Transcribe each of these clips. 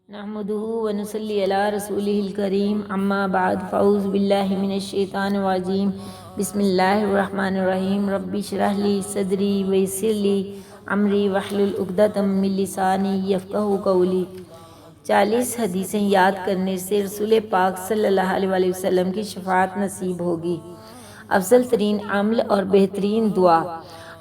نحمده ونصلي على رسوله الكريم اما بعد فاعوذ باللہ من الشیطان الرجیم بسم اللہ الرحمن الرحیم رب اشرح لی صدری ویسر لی امری واحلل عقدۃ من لسانی یفقہوا قولی۔ 40 حدیثیں یاد کرنے سے رسول پاک صلی اللہ علیہ وسلم کی شفاعت نصیب ہوگی۔ افضل ترین عمل اور بہترین دعا۔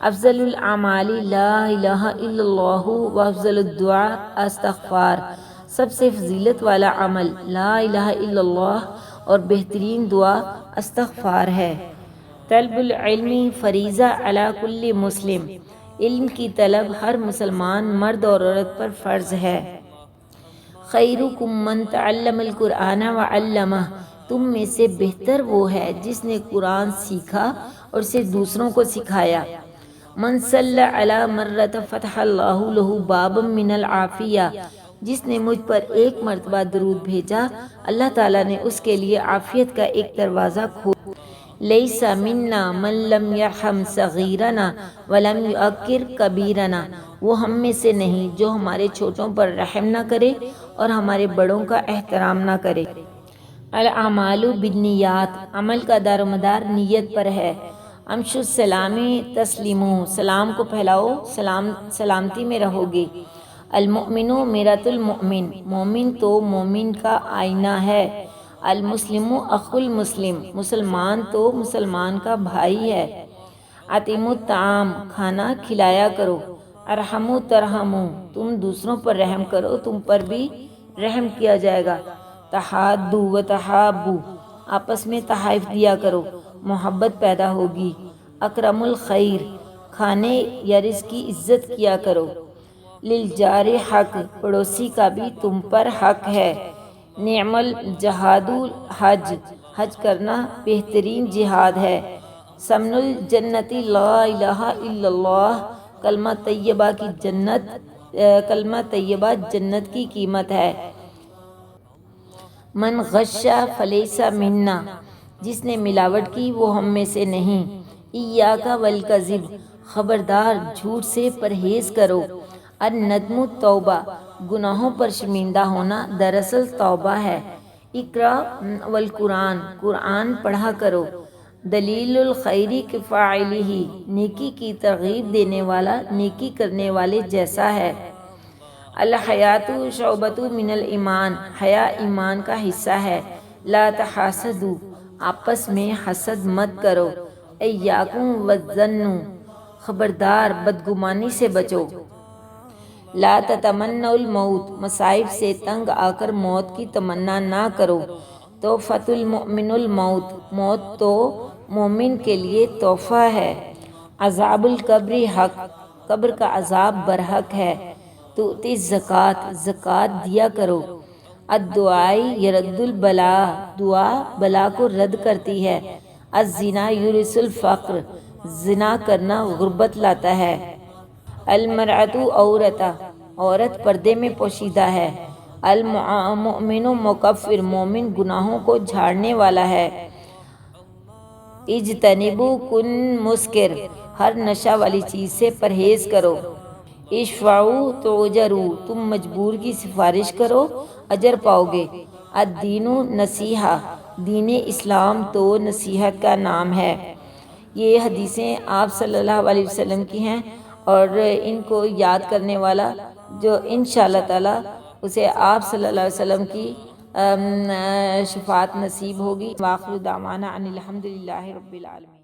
افضل الاعمال لا الہ الا اللہ و افضل الدعاء استغفار۔ سب سے فضیلت والا عمل لا الہ الا اللہ اور بہترین دعا استغفار ہے۔ طلب العلم فریضہ علی کل مسلم۔ علم کی طلب ہر مسلمان مرد اور عورت پر فرض ہے۔ خیرکم من تعلم القرآن وعلمہ۔ تم میں سے بہتر وہ ہے جس نے قرآن سیکھا اور اسے دوسروں کو سکھایا۔ من صلی علی مرۃ فتح اللہ لہ بابا من العافیہ۔ جس نے مجھ پر ایک مرتبہ درود بھیجا اللہ تعالیٰ نے اس کے لیے عافیت کا ایک دروازہ کھولا۔ لیس منا من لم یرحم صغیرنا ولم یعقر کبیرنا۔ وہ ہم میں سے نہیں جو ہمارے چھوٹوں پر رحم نہ کرے اور ہمارے بڑوں کا احترام نہ کرے۔ الاعمال بالنیات۔ عمل کا دار و مدار نیت پر ہے۔ امش السلام تسلیمو۔ سلام کو پھیلاؤ، سلامتی میں رہو گے۔ المؤمن میرۃ المؤمن۔ مومن تو مومن کا آئینہ ہے۔ المسلم اخو المسلم۔ مسلمان تو مسلمان کا بھائی ہے۔ اطعموا الطعام۔ کھانا کھلایا کرو۔ ارحموا ترحموا۔ تم دوسروں پر رحم کرو تم پر بھی رحم کیا جائے گا۔ تحادوا وتحابوا۔ آپس میں تحائف دیا کرو، محبت پیدا ہوگی۔ اکرم الخیر۔ کھانے یا رزق کی عزت کیا کرو۔ للجار حق۔ پڑوسی کا بھی تم پر حق ہے۔ نعم الجہاد الحج۔ حج کرنا بہترین جہاد ہے۔ ثمن الجنت لا الہ الا اللہ۔ کلمہ طیبہ جنت کی قیمت ہے۔ من غش فلیس منا۔ جس نے ملاوٹ کی وہ ہم میں سے نہیں۔ ایاک والکذب۔ خبردار جھوٹ سے پرہیز کرو۔ الندم توبہ۔ گناہوں پر شرمندہ ہونا دراصل توبہ ہے۔ اقرا والقرآن۔ قرآن پڑھا کرو۔ دلیل الخیر کفاعلہ۔ نیکی کی ترغیب دینے والا نیکی کرنے والے جیسا ہے۔ الحیاۃ شعبۃ من الایمان۔ حیا ایمان کا حصہ ہے۔ لا تحاسدوا۔ آپس میں حسد مت کرو۔ ایاکم والظن۔ خبردار بدگمانی سے بچو۔ لا تتمنوا الموت۔ مصائب سے تنگ آ کر موت کی تمنا نہ کرو۔ تحفۃ المؤمن الموت۔ موت تو مومن کے لیے تحفہ ہے۔ عذاب القبر حق۔ قبر کا عذاب برحق ہے۔ تؤتی الزکوٰۃ۔ زکوٰۃ دیا کرو۔ الدعاء یرد البلاء۔ دعا بلا کو رد کرتی ہے۔ الزنا یورث الفقر۔ زنا کرنا غربت لاتا ہے۔ المرأۃ عورۃ۔ عورت پردے میں پوشیدہ ہے۔ المؤمن مکفر۔ مومن گناہوں کو جھاڑنے والا ہے۔ اجتنبوا کل مسکر۔ ہر نشہ والی چیز سے پرہیز کرو۔ اشفعوا تؤجروا۔ تم مجبور کی سفارش کرو اجر پاؤ گے۔ الدین نصیحہ۔ دین اسلام تو نصیحت کا نام ہے۔ یہ حدیثیں آپ صلی اللہ علیہ وسلم کی ہیں اور ان کو یاد کرنے والا جو انشاءاللہ تعالی اسے آپ صلی اللہ علیہ وسلم کی شفاعت نصیب ہوگی۔ وآخر دعوانا ان الحمد للہ رب العالمین۔